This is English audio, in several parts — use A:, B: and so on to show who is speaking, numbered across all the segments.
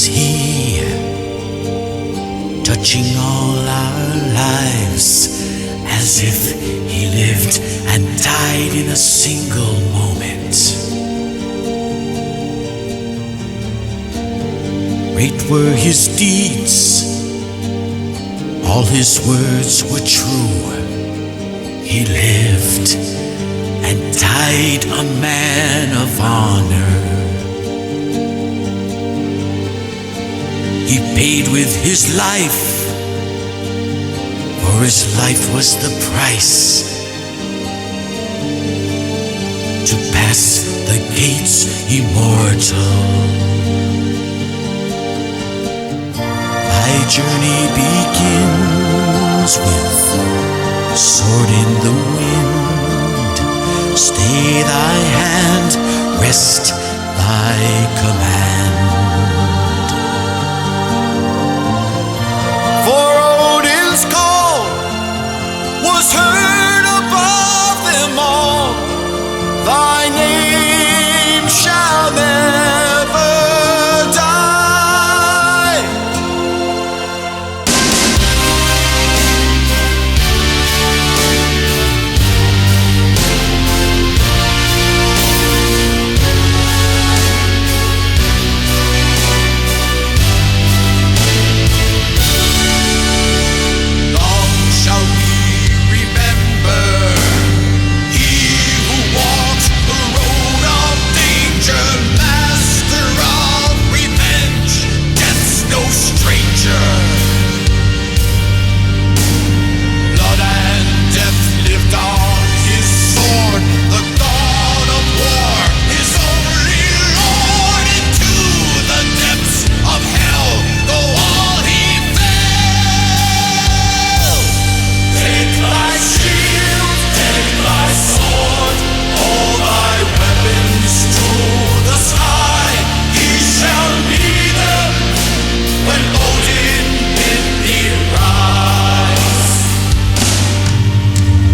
A: was He, touching all our lives as if He lived and died in a single moment. Great were His deeds, all His words were true. He lived and died a man of honor. He paid with His life, for His life was the price to pass the gates immortal. My journey begins with a sword in the wind. Stay thy hand, rest thy command. For Odin's call was heard above them all. Thy name shall never die. Long shall we remember He who walked the road of danger, master of revenge, death's no stranger. Blood and death lived on His sword, the God of war, His only Lord. Into the depths of hell, though all He fell. Take thy shield, take thy sword, all thy weapons to the sky. He shall lead them when Odin bid thee rise.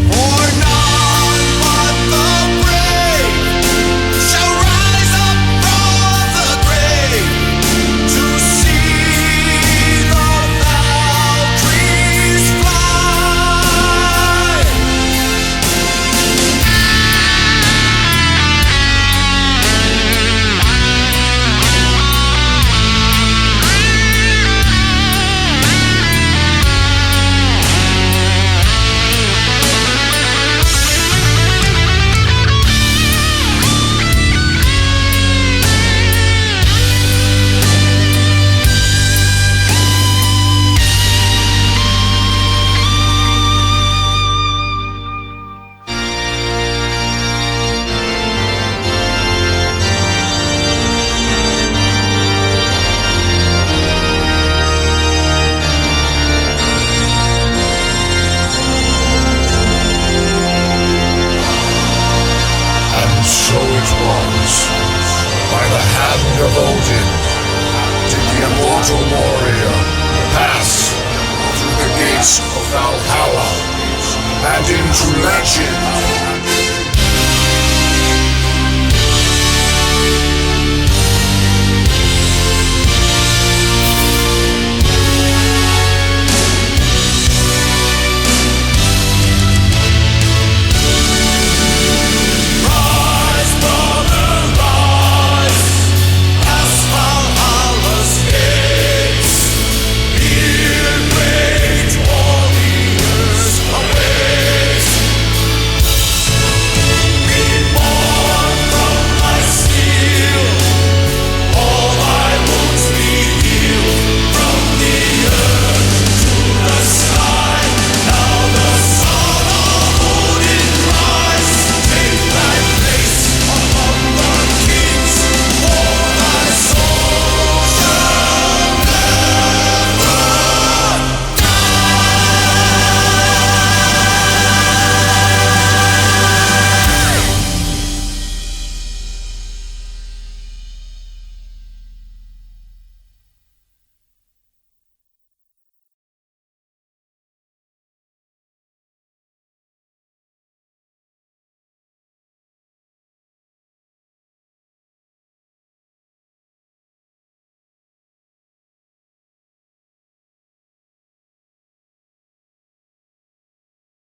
A: For none but the brave shall rise up from the grave to see the Valkyries fly.
B: And so it was, by the hand of Odin, did the immortal warrior pass through the gates of Valhalla and into legend